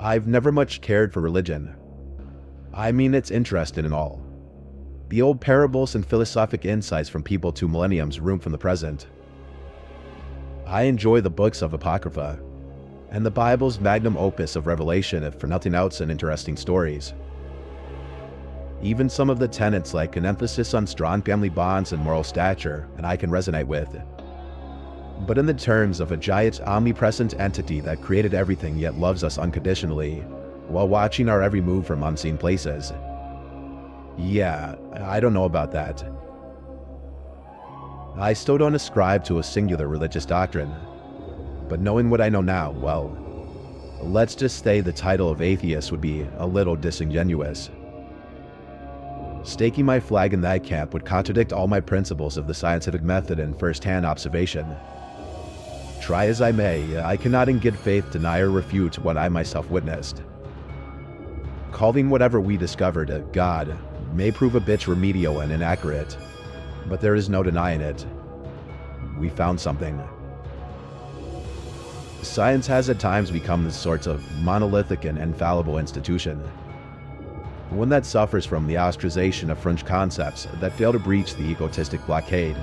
I've never much cared for religion. I mean, it's interesting and all. The old parables and philosophic insights from people 2 millenniums removed from the present. I enjoy the books of Apocrypha, and the Bible's magnum opus of Revelation, if for nothing else, and interesting stories. Even some of the tenets like an emphasis on strong family bonds and moral stature, and I can resonate with. But in the terms of a giant omnipresent entity that created everything yet loves us unconditionally, while watching our every move from unseen places. Yeah, I don't know about that. I still don't ascribe to a singular religious doctrine, but knowing what I know now, well, let's just say the title of atheist would be a little disingenuous. Staking my flag in that camp would contradict all my principles of the scientific method and first-hand observation. Try as I may, I cannot in good faith deny or refute what I myself witnessed. Calling whatever we discovered a god may prove a bit remedial and inaccurate, but there is no denying it. We found something. Science has at times become this sort of monolithic and infallible institution, one that suffers from the ostracization of fringe concepts that fail to breach the egotistic blockade.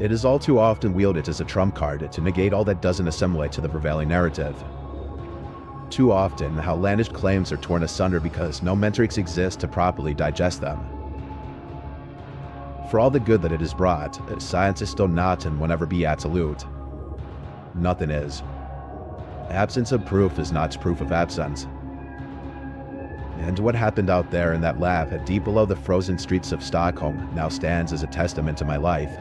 It is all too often wielded as a trump card to negate all that doesn't assimilate to the prevailing narrative. Too often, outlandish claims are torn asunder because no metrics exist to properly digest them. For all the good that it has brought, science is still not and will never be absolute. Nothing is. Absence of proof is not proof of absence. And what happened out there in that lab deep below the frozen streets of Stockholm now stands as a testament to my life,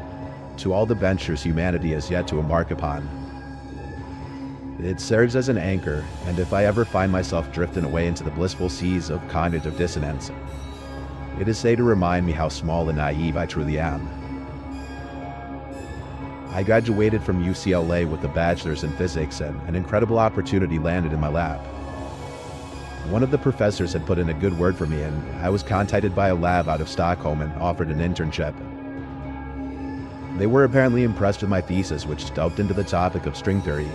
to all the ventures humanity has yet to embark upon. It serves as an anchor, and if I ever find myself drifting away into the blissful seas of cognitive dissonance, it is safe to remind me how small and naive I truly am. I graduated from UCLA with a bachelor's in physics, and an incredible opportunity landed in my lab. One of the professors had put in a good word for me, and I was contacted by a lab out of Stockholm and offered an internship. They were apparently impressed with my thesis, which delved into the topic of string theory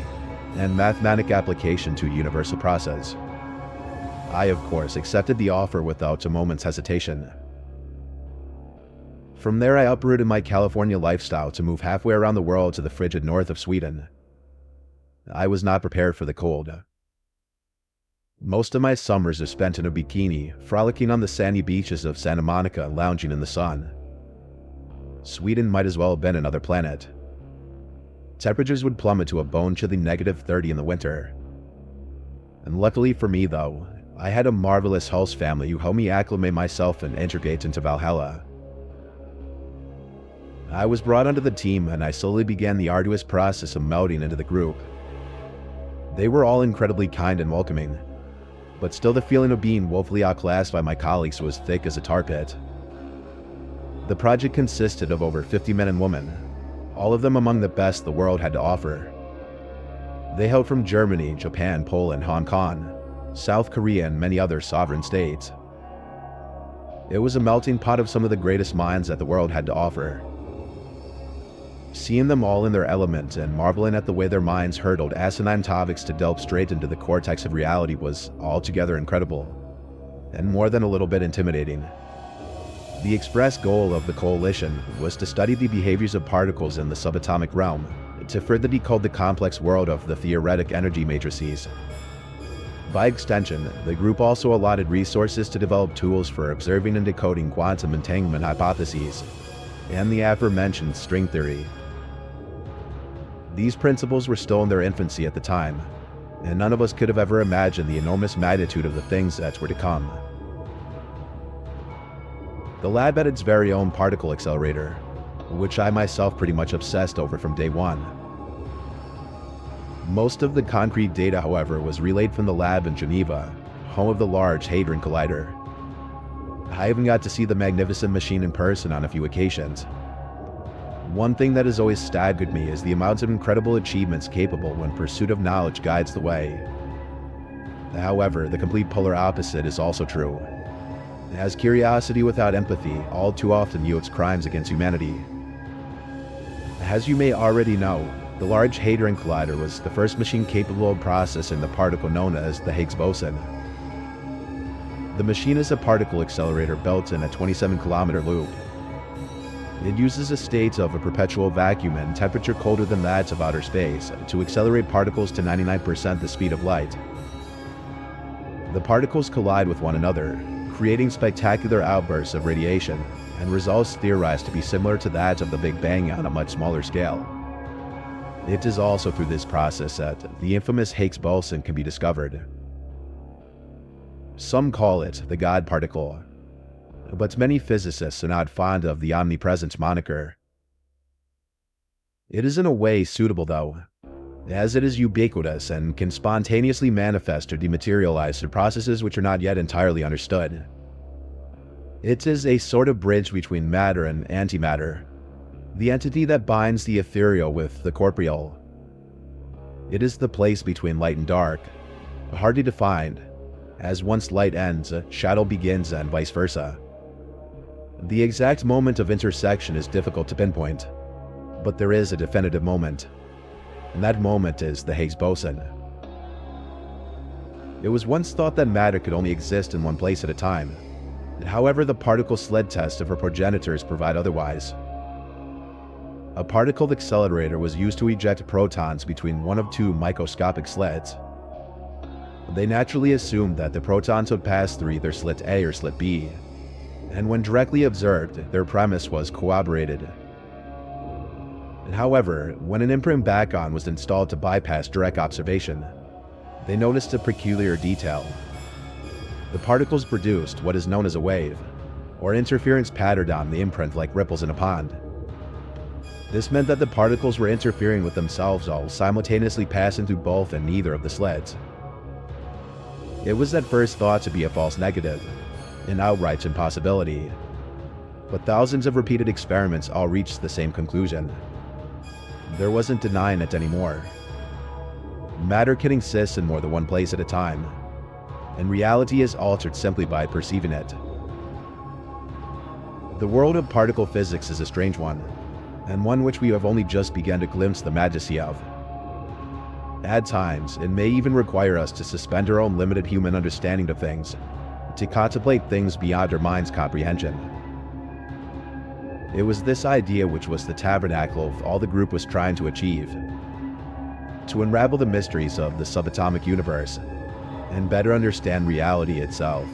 and mathematic application to a universal process. I, of course, accepted the offer without a moment's hesitation. From there, I uprooted my California lifestyle to move halfway around the world to the frigid north of Sweden. I was not prepared for the cold. Most of my summers are spent in a bikini, frolicking on the sandy beaches of Santa Monica, lounging in the sun. Sweden might as well have been another planet. Temperatures would plummet to a bone-chilling -30 in the winter. And luckily for me, though, I had a marvelous host family who helped me acclimate myself and integrate into Valhalla. I was brought onto the team, and I slowly began the arduous process of melding into the group. They were all incredibly kind and welcoming, but still the feeling of being woefully outclassed by my colleagues was thick as a tar pit. The project consisted of over 50 men and women, all of them among the best the world had to offer. They hailed from Germany, Japan, Poland, Hong Kong, South Korea, and many other sovereign states. It was a melting pot of some of the greatest minds that the world had to offer. Seeing them all in their element and marveling at the way their minds hurdled asinine topics to delve straight into the cortex of reality was altogether incredible, and more than a little bit intimidating. The express goal of the coalition was to study the behaviors of particles in the subatomic realm, to further decode the complex world of the theoretic energy matrices. By extension, the group also allotted resources to develop tools for observing and decoding quantum entanglement hypotheses, and the aforementioned string theory. These principles were still in their infancy at the time, and none of us could have ever imagined the enormous magnitude of the things that were to come. The lab had its very own particle accelerator, which I myself pretty much obsessed over from day one. Most of the concrete data, however, was relayed from the lab in Geneva, home of the Large Hadron Collider. I even got to see the magnificent machine in person on a few occasions. One thing that has always staggered me is the amounts of incredible achievements capable when pursuit of knowledge guides the way. However, the complete polar opposite is also true, as curiosity without empathy all too often yields crimes against humanity. As you may already know, The Large Hadron Collider was the first machine capable of processing the particle known as the Higgs boson. The machine is a particle accelerator built in a 27-kilometer loop. It uses a state of a perpetual vacuum and temperature colder than that of outer space to accelerate particles to 99% the speed of light. The particles collide with one another, creating spectacular outbursts of radiation, and results theorized to be similar to that of the Big Bang on a much smaller scale. It is also through this process that the infamous Higgs boson can be discovered. Some call it the God particle, but many physicists are not fond of the omnipresent moniker. It is in a way suitable though, as it is ubiquitous and can spontaneously manifest or dematerialize through processes which are not yet entirely understood. It is a sort of bridge between matter and antimatter, the entity that binds the ethereal with the corporeal. It is the place between light and dark, hardly defined, as once light ends, shadow begins and vice versa. The exact moment of intersection is difficult to pinpoint, but there is a definitive moment, and that moment is the Higgs boson. It was once thought that matter could only exist in one place at a time. However, the particle sled test of her progenitors provide otherwise. A particle accelerator was used to eject protons between one of two microscopic sleds. They naturally assumed that the protons would pass through either slit A or slit B, and when directly observed, their premise was corroborated. However, when an imprint back-on was installed to bypass direct observation, they noticed a peculiar detail. The particles produced what is known as a wave, or interference pattern on the imprint like ripples in a pond. This meant that the particles were interfering with themselves while simultaneously passing through both and neither of the sleds. It was at first thought to be a false negative, an outright impossibility, but thousands of repeated experiments all reached the same conclusion. There wasn't denying it anymore. Matter can exist in more than one place at a time, and reality is altered simply by perceiving it. The world of particle physics is a strange one, and one which we have only just begun to glimpse the majesty of. At times, it may even require us to suspend our own limited human understanding of things, to contemplate things beyond our mind's comprehension. It was this idea which was the tabernacle of all the group was trying to achieve: to unravel the mysteries of the subatomic universe and better understand reality itself.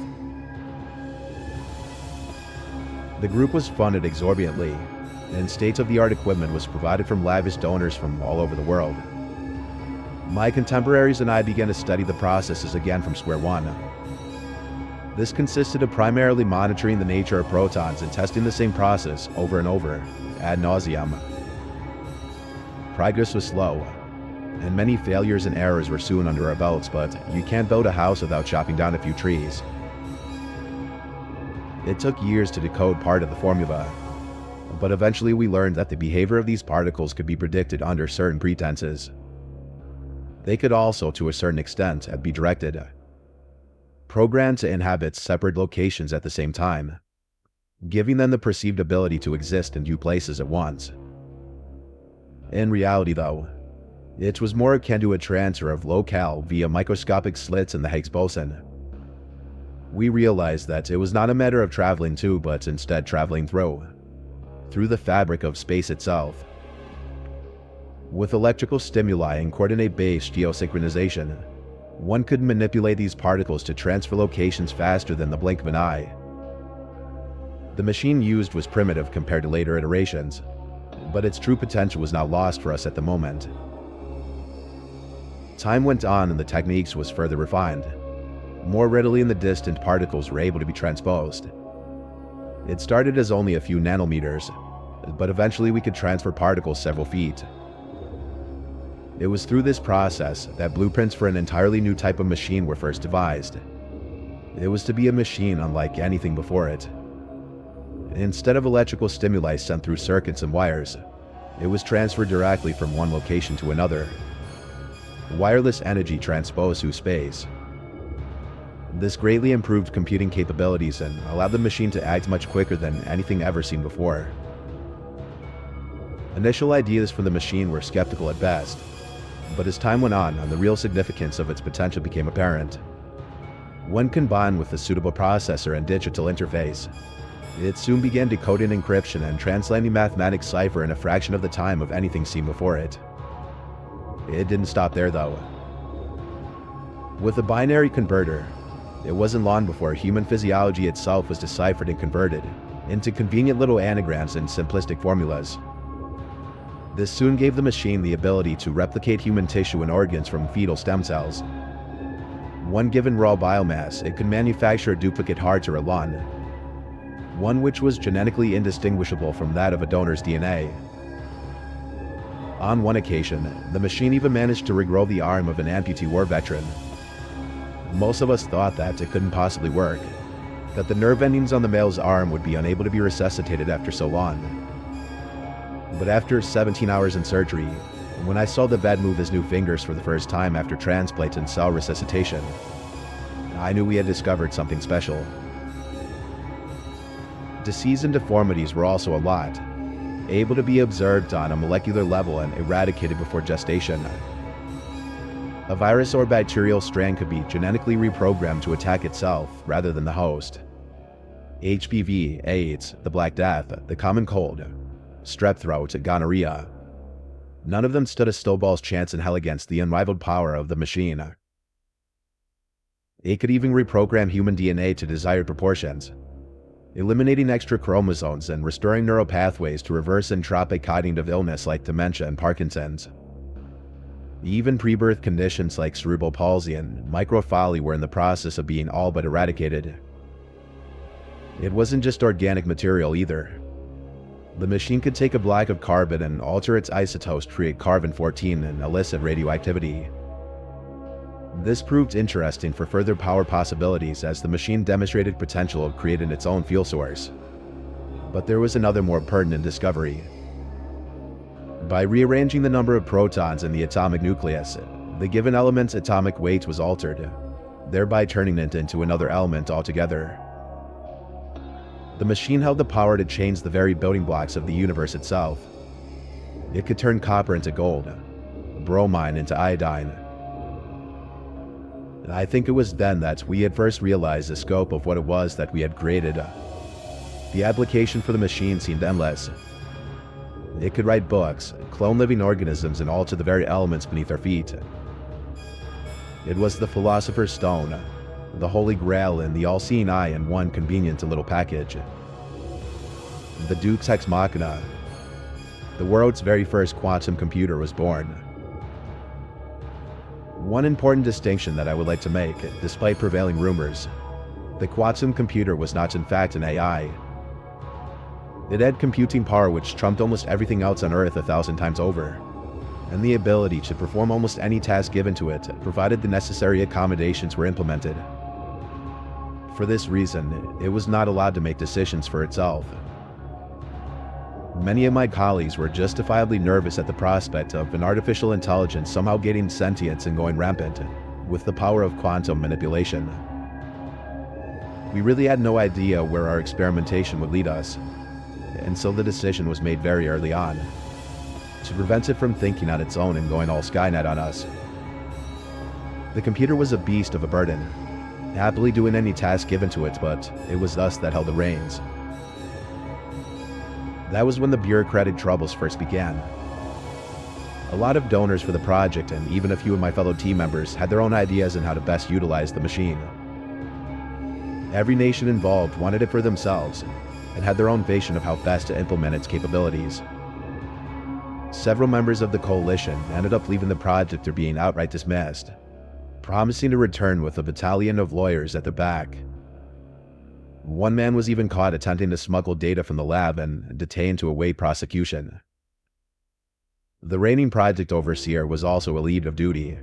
The group was funded exorbitantly, and state-of-the-art equipment was provided from lavish donors from all over the world. My contemporaries and I began to study the processes again from square one. This consisted of primarily monitoring the nature of protons and testing the same process over and over, ad nauseam. Progress was slow, and many failures and errors were soon under our belts, but you can't build a house without chopping down a few trees. It took years to decode part of the formula, but eventually we learned that the behavior of these particles could be predicted under certain pretenses. They could also, to a certain extent, be directed, programmed to inhabit separate locations at the same time, giving them the perceived ability to exist in two places at once. In reality, though, it was more akin to a transfer of locale via microscopic slits in the Higgs boson. We realized that it was not a matter of traveling to, but instead traveling through the fabric of space itself. With electrical stimuli and coordinate-based geosynchronization, one could manipulate these particles to transfer locations faster than the blink of an eye. The machine used was primitive compared to later iterations, but its true potential was not lost for us at the moment. Time went on and the techniques was further refined. More readily in the distant particles were able to be transposed. It started as only a few nanometers, but eventually we could transfer particles several feet. It was through this process that blueprints for an entirely new type of machine were first devised. It was to be a machine unlike anything before it. Instead of electrical stimuli sent through circuits and wires, it was transferred directly from one location to another. Wireless energy transposed through space. This greatly improved computing capabilities and allowed the machine to act much quicker than anything ever seen before. Initial ideas for the machine were skeptical at best, but as time went on, the real significance of its potential became apparent. When combined with a suitable processor and digital interface, it soon began decoding encryption and translating mathematical cipher in a fraction of the time of anything seen before it. It didn't stop there though. With a binary converter, it wasn't long before human physiology itself was deciphered and converted into convenient little anagrams and simplistic formulas. This soon gave the machine the ability to replicate human tissue and organs from fetal stem cells. One given raw biomass, it could manufacture a duplicate heart or a lung, one which was genetically indistinguishable from that of a donor's DNA. On one occasion, the machine even managed to regrow the arm of an amputee war veteran. Most of us thought that it couldn't possibly work, that the nerve endings on the male's arm would be unable to be resuscitated after so long. But after 17 hours in surgery, when I saw the vet move his new fingers for the first time after transplant and cell resuscitation, I knew we had discovered something special. Disease and deformities were also a lot, able to be observed on a molecular level and eradicated before gestation. A virus or bacterial strain could be genetically reprogrammed to attack itself rather than the host. HPV, AIDS, the Black Death, the common cold, strep throat, gonorrhea. None of them stood a snowball's chance in hell against the unrivaled power of the machine. It could even reprogram human DNA to desired proportions, eliminating extra chromosomes and restoring neural pathways to reverse entropic cognitive illness like dementia and Parkinson's. Even pre-birth conditions like cerebral palsy and microcephaly were in the process of being all but eradicated. It wasn't just organic material either. The machine could take a block of carbon and alter its isotopes to create carbon-14 and elicit radioactivity. This proved interesting for further power possibilities as the machine demonstrated potential of creating its own fuel source. But there was another more pertinent discovery. By rearranging the number of protons in the atomic nucleus, the given element's atomic weight was altered, thereby turning it into another element altogether. The machine held the power to change the very building blocks of the universe itself. It could turn copper into gold, bromine into iodine. And I think it was then that we had first realized the scope of what it was that we had created. The application for the machine seemed endless. It could write books, clone living organisms, and alter the very elements beneath our feet. It was the Philosopher's Stone, the Holy Grail and the all-seeing eye in one convenient little package. The Deus Ex Machina. The world's very first quantum computer was born. One important distinction that I would like to make, despite prevailing rumors, the quantum computer was not in fact an AI. It had computing power which trumped almost everything else on Earth 1,000 times over, and the ability to perform almost any task given to it, provided the necessary accommodations were implemented. For this reason, it was not allowed to make decisions for itself. Many of my colleagues were justifiably nervous at the prospect of an artificial intelligence somehow gaining sentience and going rampant, with the power of quantum manipulation. We really had no idea where our experimentation would lead us, and so the decision was made very early on, to prevent it from thinking on its own and going all Skynet on us. The computer was a beast of a burden, happily doing any task given to it, but it was us that held the reins. That was when the bureaucratic troubles first began. A lot of donors for the project and even a few of my fellow team members had their own ideas on how to best utilize the machine. Every nation involved wanted it for themselves and had their own vision of how best to implement its capabilities. Several members of the coalition ended up leaving the project or being outright dismissed, promising to return with a battalion of lawyers at their back. One man was even caught attempting to smuggle data from the lab and detained to await prosecution. The reigning project overseer was also relieved of duty.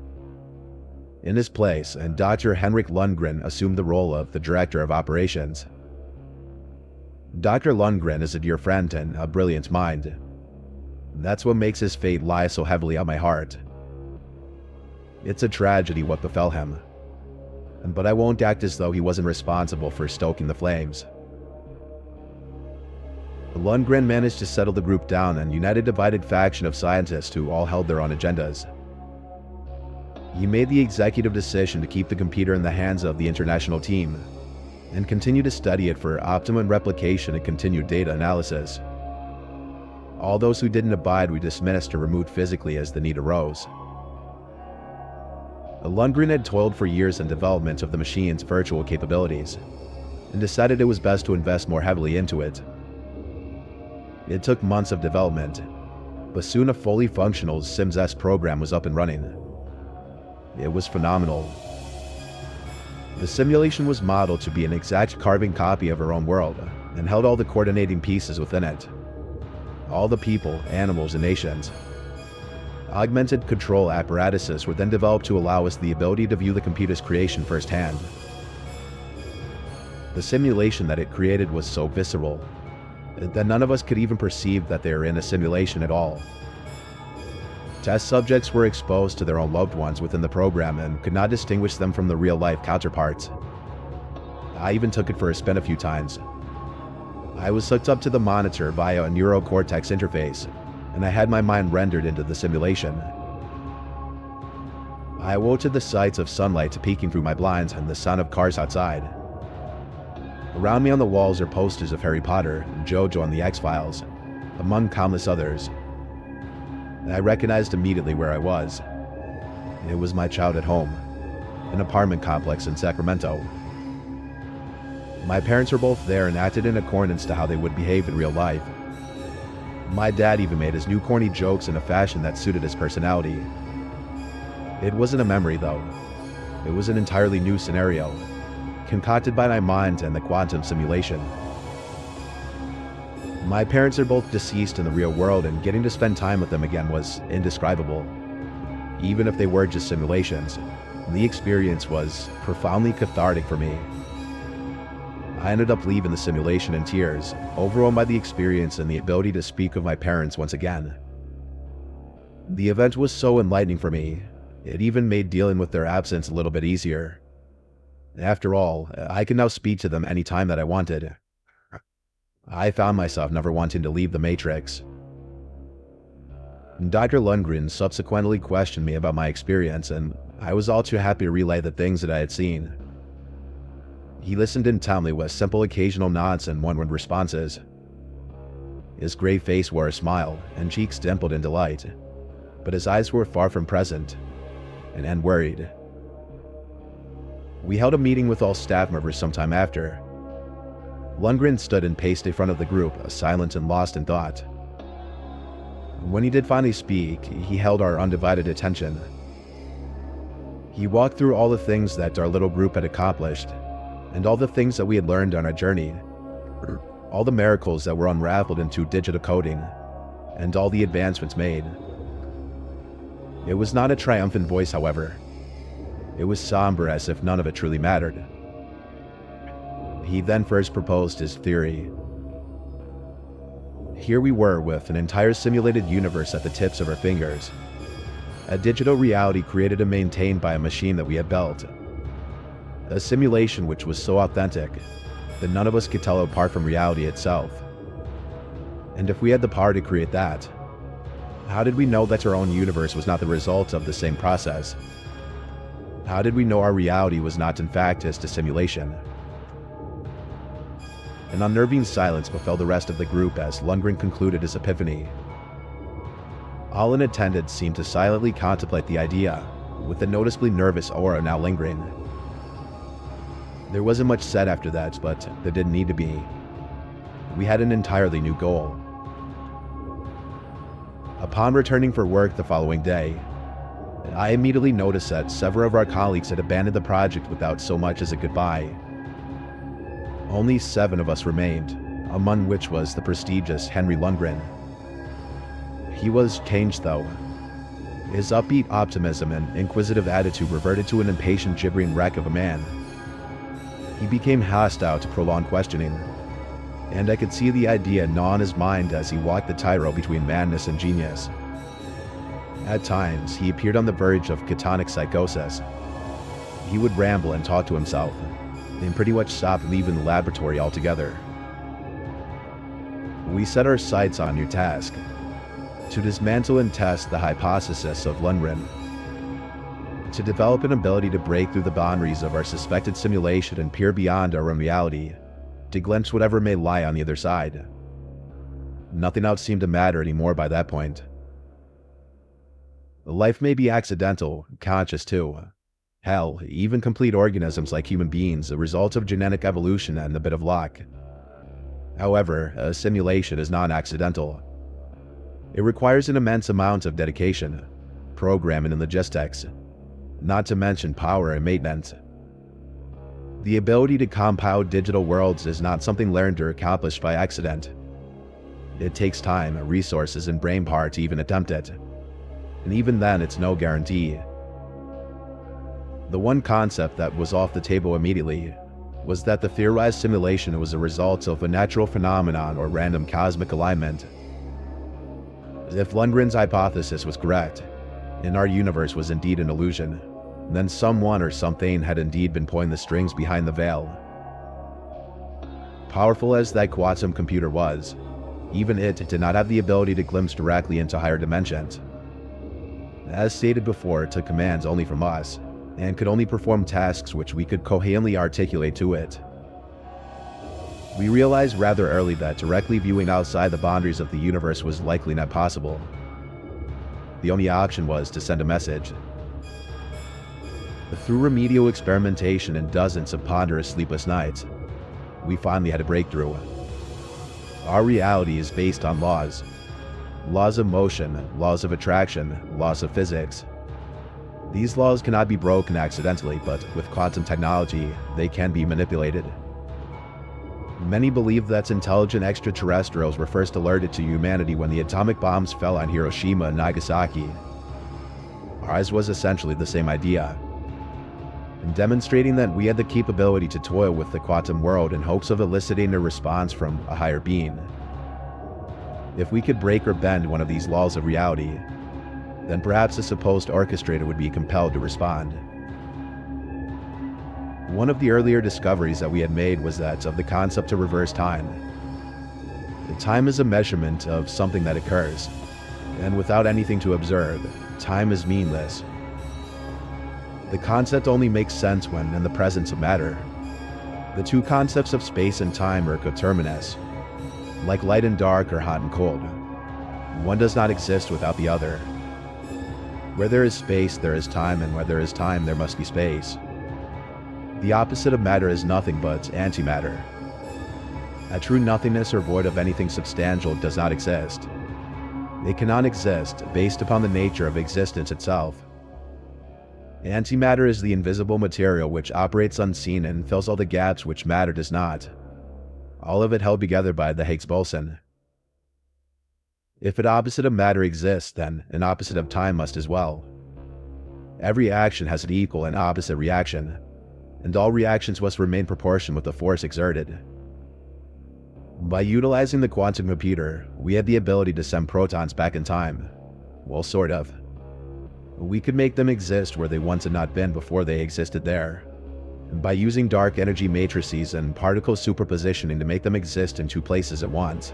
In his place, Dr. Henrik Lundgren assumed the role of the director of operations. Dr. Lundgren is a dear friend and a brilliant mind. That's what makes his fate lie so heavily on my heart. It's a tragedy what befell him, but I won't act as though he wasn't responsible for stoking the flames. Lundgren managed to settle the group down and unite a divided faction of scientists who all held their own agendas. He made the executive decision to keep the computer in the hands of the international team and continue to study it for optimum replication and continued data analysis. All those who didn't abide were dismissed or removed physically as the need arose. Lundgren had toiled for years in development of the machine's virtual capabilities and decided it was best to invest more heavily into it. It took months of development, but soon a fully functional Sims-esque program was up and running. It was phenomenal. The simulation was modeled to be an exact carbon copy of our own world and held all the coordinating pieces within it. All the people, animals, and nations. Augmented control apparatuses were then developed to allow us the ability to view the computer's creation firsthand. The simulation that it created was so visceral that none of us could even perceive that they were in a simulation at all. Test subjects were exposed to their own loved ones within the program and could not distinguish them from the real-life counterparts. I even took it for a spin a few times. I was hooked up to the monitor via a neurocortex interface, and I had my mind rendered into the simulation. I awoke to the sights of sunlight peeking through my blinds and the sound of cars outside. Around me on the walls are posters of Harry Potter and JoJo and the X-Files, among countless others. I recognized immediately where I was. It was my childhood home, an apartment complex in Sacramento. My parents were both there and acted in accordance to how they would behave in real life. My dad even made his new corny jokes in a fashion that suited his personality. It wasn't a memory though. It was an entirely new scenario, concocted by my mind and the quantum simulation. My parents are both deceased in the real world, and getting to spend time with them again was indescribable. Even if they were just simulations, the experience was profoundly cathartic for me. I ended up leaving the simulation in tears, overwhelmed by the experience and the ability to speak with my parents once again. The event was so enlightening for me, it even made dealing with their absence a little bit easier. After all, I could now speak to them anytime that I wanted. I found myself never wanting to leave the Matrix. Dr. Lundgren subsequently questioned me about my experience, and I was all too happy to relay the things that I had seen. He listened intently with simple occasional nods and one-word responses. His gray face wore a smile, and cheeks dimpled in delight, but his eyes were far from present and worried. We held a meeting with all staff members sometime after. Lundgren stood and paced in front of the group, silent and lost in thought. When he did finally speak, he held our undivided attention. He walked through all the things that our little group had accomplished, and all the things that we had learned on our journey, all the miracles that were unraveled into digital coding, and all the advancements made. It was not a triumphant voice, however. It was somber, as if none of it truly mattered. He then first proposed his theory. Here we were with an entire simulated universe at the tips of our fingers. A digital reality created and maintained by a machine that we had built. A simulation which was so authentic that none of us could tell apart from reality itself. And if we had the power to create that, how did we know that our own universe was not the result of the same process? How did we know our reality was not in fact just a simulation? An unnerving silence befell the rest of the group as Lundgren concluded his epiphany. All in attendance seemed to silently contemplate the idea, with a noticeably nervous aura now lingering. There wasn't much said after that, but there didn't need to be. We had an entirely new goal. Upon returning for work the following day, I immediately noticed that several of our colleagues had abandoned the project without so much as a goodbye. Only 7 of us remained, among which was the prestigious Henry Lundgren. He was changed though. His upbeat optimism and inquisitive attitude reverted to an impatient, gibbering wreck of a man. He became hostile to prolonged questioning, and I could see the idea gnaw on his mind as he walked the tightrope between madness and genius. At times, he appeared on the verge of catonic psychosis. He would ramble and talk to himself, and pretty much stopped leaving the laboratory altogether. we set our sights on a new task: to dismantle and test the hypothesis of Lundgren, to develop an ability to break through the boundaries of our suspected simulation and peer beyond our own reality, to glimpse whatever may lie on the other side. Nothing else seemed to matter anymore by that point. Life may be accidental, conscious too. Hell, even complete organisms like human beings, a result of genetic evolution and a bit of luck. However, a simulation is non-accidental. It requires an immense amount of dedication, programming and logistics, not to mention power and maintenance. The ability to compound digital worlds is not something learned or accomplished by accident. It takes time, resources, and brain power to even attempt it. And even then, it's no guarantee. The one concept that was off the table immediately was that the theorized simulation was a result of a natural phenomenon or random cosmic alignment. If Lundgren's hypothesis was correct, and our universe was indeed an illusion, then someone or something had indeed been pulling the strings behind the veil. Powerful as that quantum computer was, even it did not have the ability to glimpse directly into higher dimensions. As stated before, it took commands only from us, and could only perform tasks which we could coherently articulate to it. We realized rather early that directly viewing outside the boundaries of the universe was likely not possible. The only option was to send a message. Through remedial experimentation and dozens of ponderous sleepless nights, we finally had a breakthrough. Our reality is based on laws. Laws of motion, laws of attraction, laws of physics. These laws cannot be broken accidentally, but with quantum technology, they can be manipulated. Many believe that intelligent extraterrestrials were first alerted to humanity when the atomic bombs fell on Hiroshima and Nagasaki. Ours was essentially the same idea, demonstrating that we had the capability to toy with the quantum world in hopes of eliciting a response from a higher being. If we could break or bend one of these laws of reality, then perhaps the supposed orchestrator would be compelled to respond. One of the earlier discoveries that we had made was that of the concept of reverse time. Time is a measurement of something that occurs, and without anything to observe, time is meaningless. The concept only makes sense when in the presence of matter. The two concepts of space and time are coterminous, like light and dark or hot and cold. One does not exist without the other. Where there is space, there is time, and where there is time, there must be space. The opposite of matter is nothing but antimatter. A true nothingness or void of anything substantial does not exist. It cannot exist based upon the nature of existence itself. Antimatter is the invisible material which operates unseen and fills all the gaps which matter does not. All of it held together by the Higgs boson. If an opposite of matter exists, then an opposite of time must as well. Every action has an equal and opposite reaction, and all reactions must remain proportional with the force exerted. By utilizing the quantum computer, we had the ability to send protons back in time. Well, sort of. We could make them exist where they once had not been before they existed there, by using dark energy matrices and particle superpositioning to make them exist in two places at once.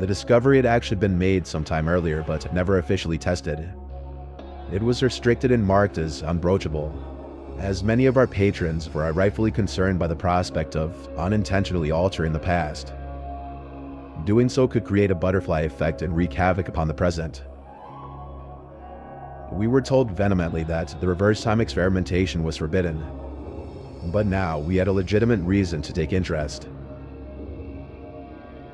The discovery had actually been made sometime earlier, but never officially tested. It was restricted and marked as unbroachable, as many of our patrons were rightfully concerned by the prospect of unintentionally altering the past. Doing so could create a butterfly effect and wreak havoc upon the present. We were told vehemently that the reverse time experimentation was forbidden, but now we had a legitimate reason to take interest.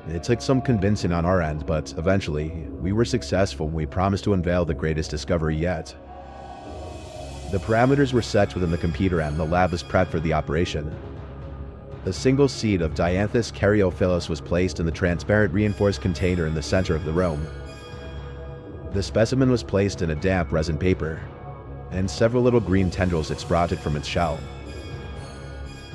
It took some convincing on our end, but eventually, we were successful when we promised to unveil the greatest discovery yet. The parameters were set within the computer and the lab was prepped for the operation. A single seed of Dianthus caryophyllus was placed in the transparent reinforced container in the center of the room. The specimen was placed in a damp resin paper, and several little green tendrils had sprouted from its shell.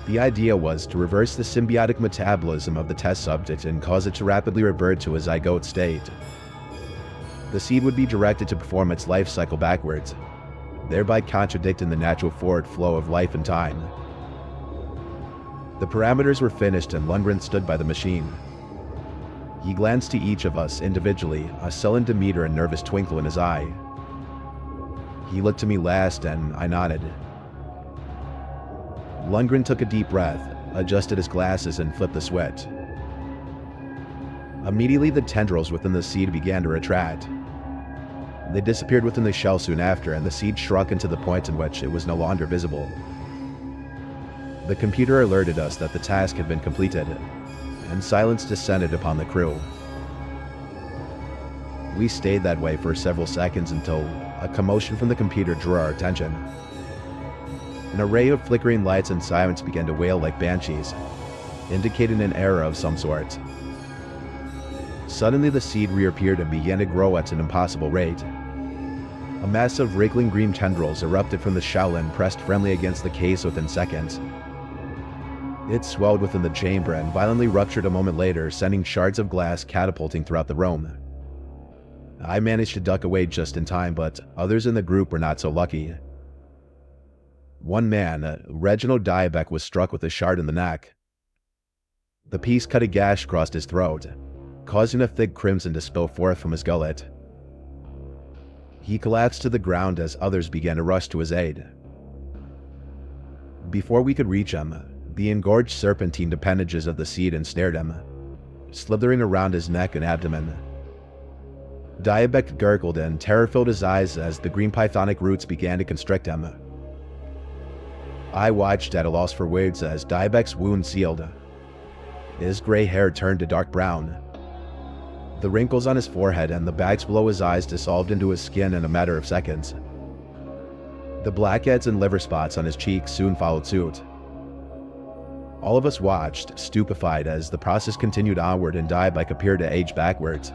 The idea was to reverse the symbiotic metabolism of the test subject and cause it to rapidly revert to a zygote state. The seed would be directed to perform its life cycle backwards, thereby contradicting the natural forward flow of life and time. The parameters were finished and Lundgren stood by the machine, He glanced to each of us individually, a sullen demeanor and nervous twinkle in his eye. He looked to me last, and I nodded. Lundgren took a deep breath, adjusted his glasses, and flipped the switch. Immediately, the tendrils within the seed began to retract. They disappeared within the shell soon after, and the seed shrunk into the point in which it was no longer visible. The computer alerted us that the task had been completed, and silence descended upon the crew. We stayed that way for several seconds until a commotion from the computer drew our attention. An array of flickering lights and sirens began to wail like banshees, indicating an error of some sort. Suddenly, the seed reappeared and began to grow at an impossible rate. A mass of wriggling green tendrils erupted from the shell and pressed firmly against the case within seconds. It swelled within the chamber and violently ruptured a moment later, sending shards of glass catapulting throughout the room. I managed to duck away just in time, but others in the group were not so lucky. One man, Reginald Diabeck, was struck with a shard in the neck. The piece cut a gash across his throat, causing a thick crimson to spill forth from his gullet. He collapsed to the ground as others began to rush to his aid. Before we could reach him, the engorged serpentine appendages of the seed ensnared him, slithering around his neck and abdomen. Diabeck gurgled and terror filled his eyes as the green pythonic roots began to constrict him. I watched at a loss for words as Diabeck's wound sealed. His gray hair turned to dark brown. The wrinkles on his forehead and the bags below his eyes dissolved into his skin in a matter of seconds. The blackheads and liver spots on his cheeks soon followed suit. All of us watched, stupefied, as the process continued onward and Diabeck appeared to age backwards.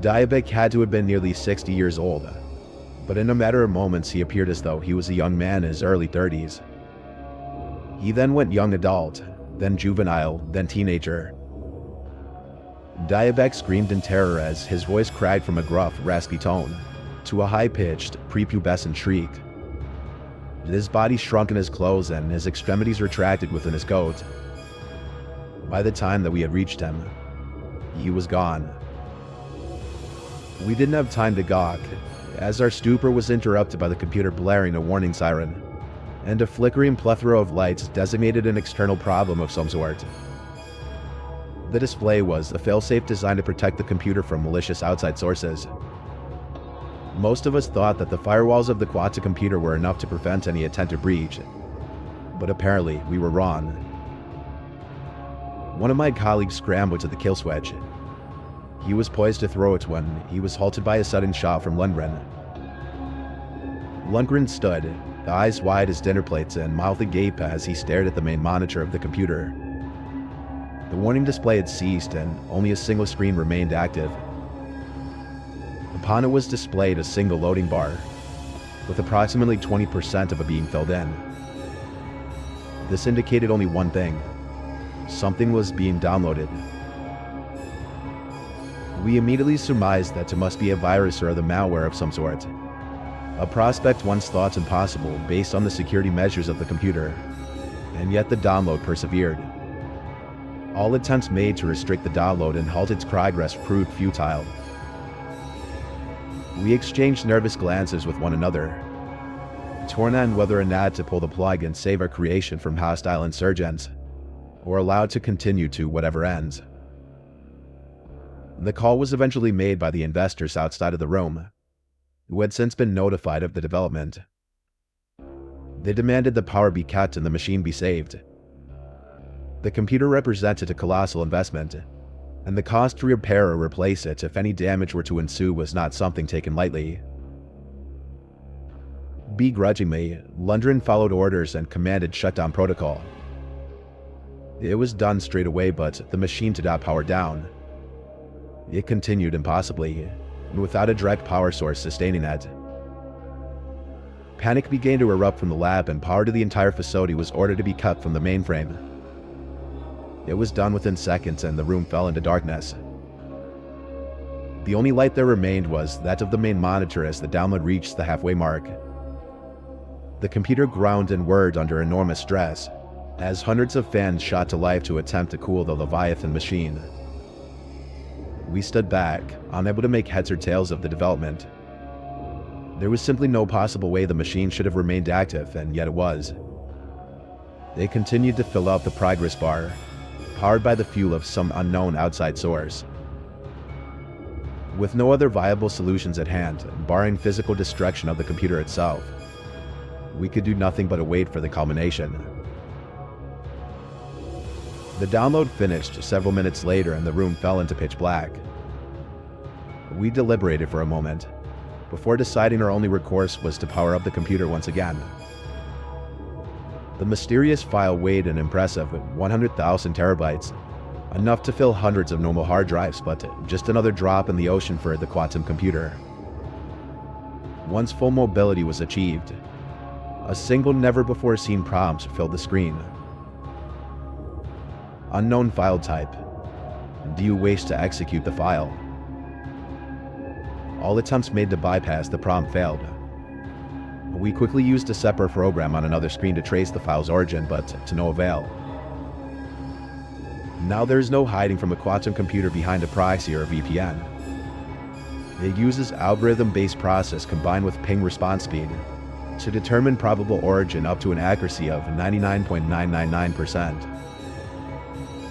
Diabeck had to have been nearly 60 years old, but in a matter of moments he appeared as though he was a young man in his early 30s. He then went young adult, then juvenile, then teenager. Diabeck screamed in terror as his voice cracked from a gruff, raspy tone to a high-pitched, prepubescent shriek. His body shrunk in his clothes and his extremities retracted within his coat. By the time that we had reached him, he was gone. We didn't have time to gawk, as our stupor was interrupted by the computer blaring a warning siren, and a flickering plethora of lights designated an external problem of some sort. The display was a failsafe designed to protect the computer from malicious outside sources. Most of us thought that the firewalls of the Quanta computer were enough to prevent any attempted breach, but apparently we were wrong. One of my colleagues scrambled to the kill switch. He was poised to throw it when he was halted by a sudden shot from Lundgren. Lundgren stood, eyes wide as dinner plates and mouth agape as he stared at the main monitor of the computer. The warning display had ceased and only a single screen remained active. Upon it was displayed a single loading bar, with approximately 20% of it being filled in. This indicated only one thing: something was being downloaded. We immediately surmised that it must be a virus or the malware of some sort, a prospect once thought impossible based on the security measures of the computer, and yet the download persevered. All attempts made to restrict the download and halt its progress proved futile. We exchanged nervous glances with one another, torn on whether or not to pull the plug and save our creation from hostile insurgents, or allow it to continue to whatever ends. The call was eventually made by the investors outside of the room, who had since been notified of the development. They demanded the power be cut and the machine be saved. The computer represented a colossal investment, and the cost to repair or replace it if any damage were to ensue was not something taken lightly. Begrudgingly, Lundgren followed orders and commanded shutdown protocol. It was done straight away, but the machine did not power down. It continued impossibly, and without a direct power source sustaining it. Panic began to erupt from the lab and power to the entire facility was ordered to be cut from the mainframe. It was done within seconds and the room fell into darkness. The only light that remained was that of the main monitor as the download reached the halfway mark. The computer ground and whirred under enormous stress, as hundreds of fans shot to life to attempt to cool the Leviathan machine. We stood back, unable to make heads or tails of the development. There was simply no possible way the machine should have remained active, and yet it was. They continued to fill up the progress bar, powered by the fuel of some unknown outside source. With no other viable solutions at hand, barring physical destruction of the computer itself, we could do nothing but await for the culmination. The download finished several minutes later and the room fell into pitch black. We deliberated for a moment, before deciding our only recourse was to power up the computer once again. The mysterious file weighed an impressive 100,000 terabytes, enough to fill hundreds of normal hard drives, but just another drop in the ocean for the quantum computer. Once full mobility was achieved, a single never-before-seen prompt filled the screen. Unknown file type. Do you wish to execute the file? All attempts made to bypass the prompt failed. We quickly used a separate program on another screen to trace the file's origin, but to no avail. Now there's no hiding from a quantum computer behind a proxy or a VPN. It uses algorithm-based process combined with ping response speed to determine probable origin up to an accuracy of 99.999%.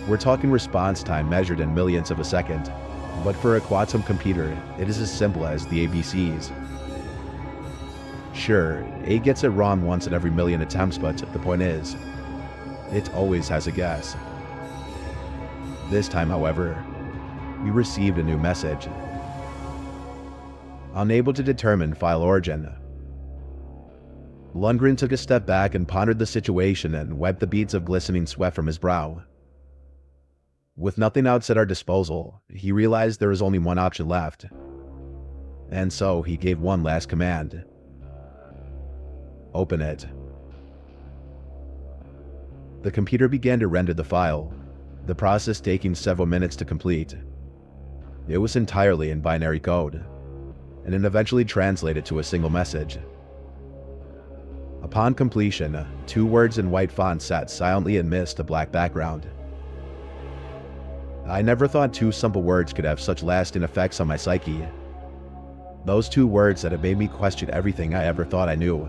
We're talking response time measured in millionths of a second, but for a quantum computer, it is as simple as the ABCs. Sure, A gets it wrong once in every million attempts, but the point is, it always has a guess. This time, however, we received a new message. Unable to determine file origin. Lundgren took a step back and pondered the situation and wiped the beads of glistening sweat from his brow. With nothing else at our disposal, he realized there was only one option left. And so he gave one last command. Open it. The computer began to render the file, the process taking several minutes to complete. It was entirely in binary code, and it eventually translated to a single message. Upon completion, 2 words in white font sat silently amidst a black background. I never thought 2 simple words could have such lasting effects on my psyche. Those 2 words that had made me question everything I ever thought I knew.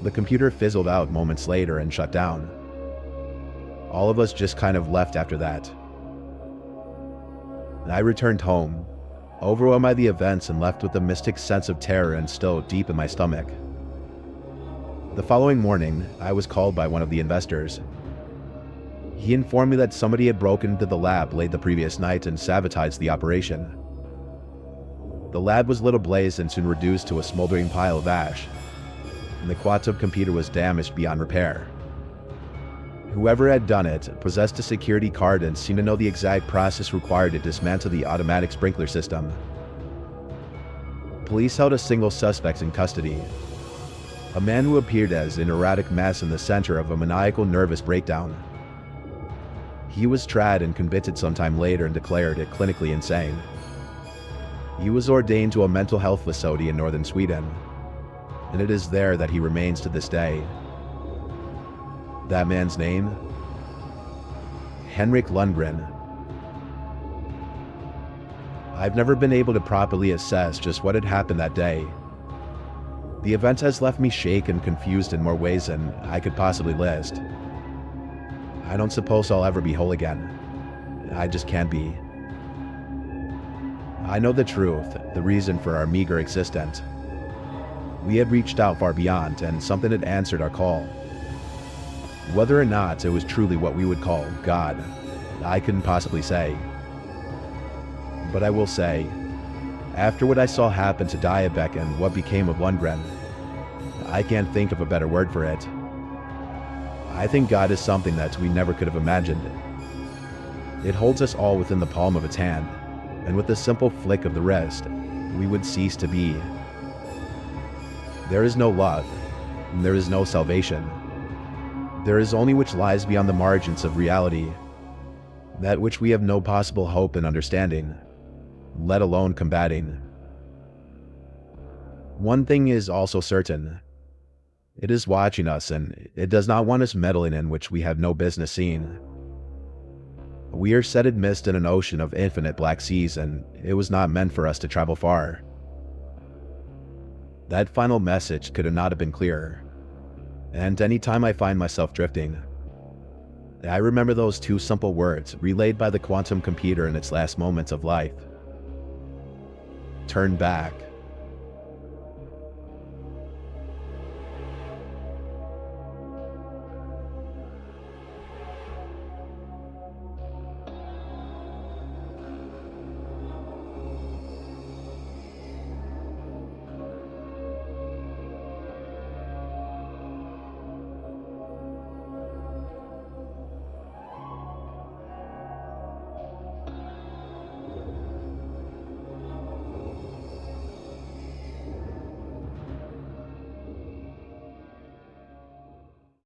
The computer fizzled out moments later and shut down. All of us just kind of left after that. I returned home, overwhelmed by the events and left with a mystic sense of terror and still deep in my stomach. The following morning, I was called by one of the investors. He informed me that somebody had broken into the lab late the previous night and sabotaged the operation. The lab was lit ablaze and soon reduced to a smoldering pile of ash, and the quantum computer was damaged beyond repair. Whoever had done it possessed a security card and seemed to know the exact process required to dismantle the automatic sprinkler system. Police held a single suspect in custody, a man who appeared as an erratic mess in the center of a maniacal nervous breakdown. He was tried and convicted sometime later and declared it clinically insane. He was ordained to a mental health facility in northern Sweden, and it is there that he remains to this day. That man's name? Henrik Lundgren. I've never been able to properly assess just what had happened that day. The event has left me shaken and confused in more ways than I could possibly list. I don't suppose I'll ever be whole again. I just can't be. I know the truth, the reason for our meager existence. We had reached out far beyond, and something had answered our call. Whether or not it was truly what we would call God, I couldn't possibly say. But I will say, after what I saw happen to Diabeck and what became of Lundgren, I can't think of a better word for it. I think God is something that we never could have imagined. It holds us all within the palm of its hand, and with a simple flick of the wrist, we would cease to be. There is no love, and there is no salvation. There is only which lies beyond the margins of reality, that which we have no possible hope in understanding, let alone combating. One thing is also certain. It is watching us, and it does not want us meddling in which we have no business seeing. We are set admist in an ocean of infinite black seas, and it was not meant for us to travel far. That final message could not have been clearer. And anytime I find myself drifting, I remember those two simple words relayed by the quantum computer in its last moments of life. Turn back.